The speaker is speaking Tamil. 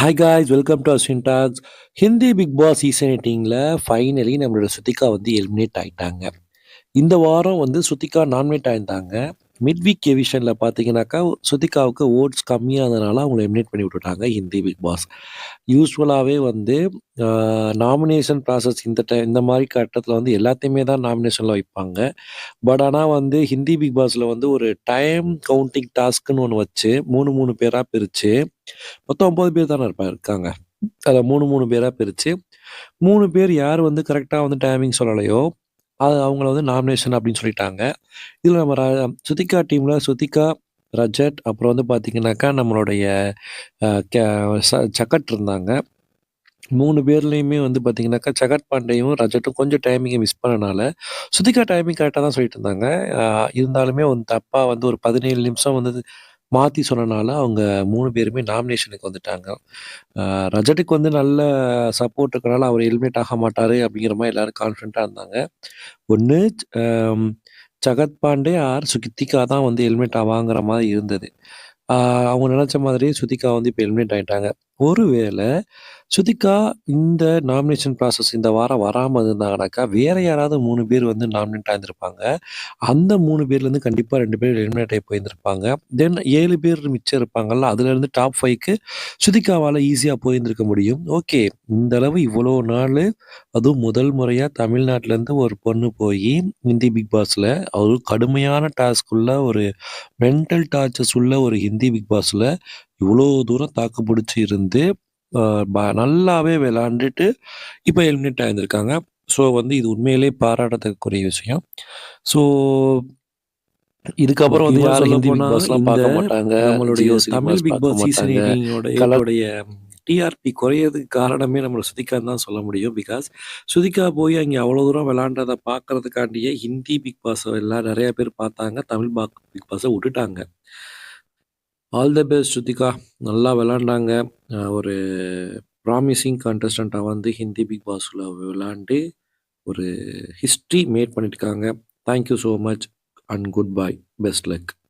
Hi guys welcome to Ashwin talks. Hindi Bigg Boss season 18ல ஃபைனலி நம்மளோட ஸ்ருதிகா வந்து எலிமினேட் ஆயிட்டாங்க. இந்த வாரம் வந்து ஸ்ருதிகா நாமினேட் ஆயிருந்தாங்க. மிட் வீக் எவிஷன்ல பார்த்தீங்கன்னாக்கா, ஸ்ருதிகாவுக்கு ஓட்ஸ் கம்மியானதுனால அவங்கள எலிமினேட் பண்ணி விட்டுட்டாங்க ஹிந்தி பிக் பாஸ். யூசுவலாவே வந்து நாமினேஷன் ப்ராசஸ் இந்த மாரி கட்டத்தில வந்து எல்லாத்தையுமே தான் நாமினேஷன்ல வைப்பாங்க. பட் ஆனா வந்து ஹிந்தி பிக் பாஸ்ல வந்து ஒரு டைம் கவுண்டிங் டாஸ்க்ன்னு ஒண்ணு வச்சு 3 பேரா பிரிச்சு மொத்தம் 9 பேர் தானே இருக்காங்க. அத 3 பேரா பிரிச்சு, 3 பேர் யார் வந்து கரெக்ட்டா வந்து டைமிங் சொல்லலையோ, அது அவங்கள வந்து நாமினேஷன் அப்படின்னு சொல்லிட்டாங்க. இதுல நம்ம ஸ்ருதிகா டீம்ல ஸ்ருதிகா, ரஜத் அப்புறம் வந்து பார்த்தீங்கன்னாக்கா, நம்மளுடைய அ கே ஜகத் இருந்தாங்க. 3 பேர்லயுமே வந்து பார்த்தீங்கன்னாக்கா, ஜகத் பாண்டேயும், ரஜத்தும் கொஞ்சம் டைமிங்க மிஸ் பண்ணனால, ஸ்ருதிகா டைமிங் கரெக்ட்டா தான் சொல்லிட்டு இருந்தாங்க. அ இருந்தாலுமே வந்து தப்பா வந்து ஒரு 17 நிமிஷம் வந்து மாத்தி சொன்னனால, அவங்க 3 பேருமே நாமினேஷனுக்கு வந்துட்டாங்க. அ ரஜத்துக்கு வந்து நல்ல சப்போர்ட் இருக்கனால அவர் எலிமினேட் ஆக மாட்டாரு அப்படிங்கிற மாரி எல்லாரும் கான்ஃபிடென்ட்டா இருந்தாங்க. ஒண்ணு அம் ஜகத் பாண்டே ஆர் ஸ்ருதிகா தான் வந்து எலிமினேட் ஆவாங்கிற மாரி இருந்தது. ஆ அவங்க நெனச்ச மாதிரியே ஸ்ருதிகா வந்து இப்ப எலிமினேட் ஆயிட்டாங்க. ஒருவேள ஸ்ருதிகா இந்த நாமினேஷன் ப்ராசஸ் இந்த வாரம் வராம இருந்தாங்கனாக்கா, வேற யாராவது 3 பேர் வந்து நாமினேட் ஆயிருந்திருப்பாங்க. அந்த 3 பேர்லேருந்து கண்டிப்பா 2 பேர் எலிமினேட் ஆயி போயிருந்திருப்பாங்க. தென் 7 பேர் மிச்சம் இருப்பாங்கல்ல, அதுலேருந்து டாப் 5க்கு ஸ்ருதிகாவால ஈஸியா போயிருந்திருக்க முடியும். ஓகே, இந்த அளவு இவ்வளோ நாளு அதுவும் முதல் முறையா தமிழ்நாட்டிலேருந்து ஒரு பொண்ணு போயி ஹிந்தி பிக் பாஸ்ல அதுவும் கடுமையான டாஸ்க் உள்ள ஒரு மென்டல் டார்ச்சர்ஸ் உள்ள ஒரு ஹிந்தி பிக் பாஸ்ல இவ்வளோ தூரம் தாக்கு பிடிச்சு இருந்து அ நல்லாவே விளையாண்டுட்டு இப்ப எலிமினேட் ஆயிருந்திருக்காங்க. ஸோ வந்து இது உண்மையிலேயே பாராட்டத்தக்கக்கூடிய விஷயம். ஸோ இதுக்கப்புறம் வந்து முக்கியமா யாரும் ஹிந்தி பிக் சொல்லப்போனா, பாஸ்லாம் இந்த பார்க்க மாட்டாங்க. நம்மளுடைய ஜியோ சினிமாஸ் தமிழ் பிக் பார்க்க பாஸ் சீசன் மாட்டாங்க. 18 உடைய டிஆர்பி குறையறதுக்கு காரணமே நம்மள ஸ்ருதிகான்னு தான் சொல்ல முடியும். பிகாஸ் ஸ்ருதிகா போய் அங்கே அவ்வளோ தூரம் விளையாண்டத பார்க்கறதுக்காண்டியே ஹிந்தி பிக் பாஸ் எல்லாம் நெறைய பேர் பார்த்தாங்க. தமிழ் பிக் பாஸ உட்டுட்டாங்க. All the best Shruthika. நல்லா விளையாண்டாங்க. ஒரு ப்ராமிசிங் கண்டஸ்டன்ட்டா வந்து ஹிந்தி பிக் பாஸ்ல விளையாண்டு ஒரு ஹிஸ்ட்ரி மேட் பண்ணியிருக்காங்க. Thank you so much and good bye. Best luck.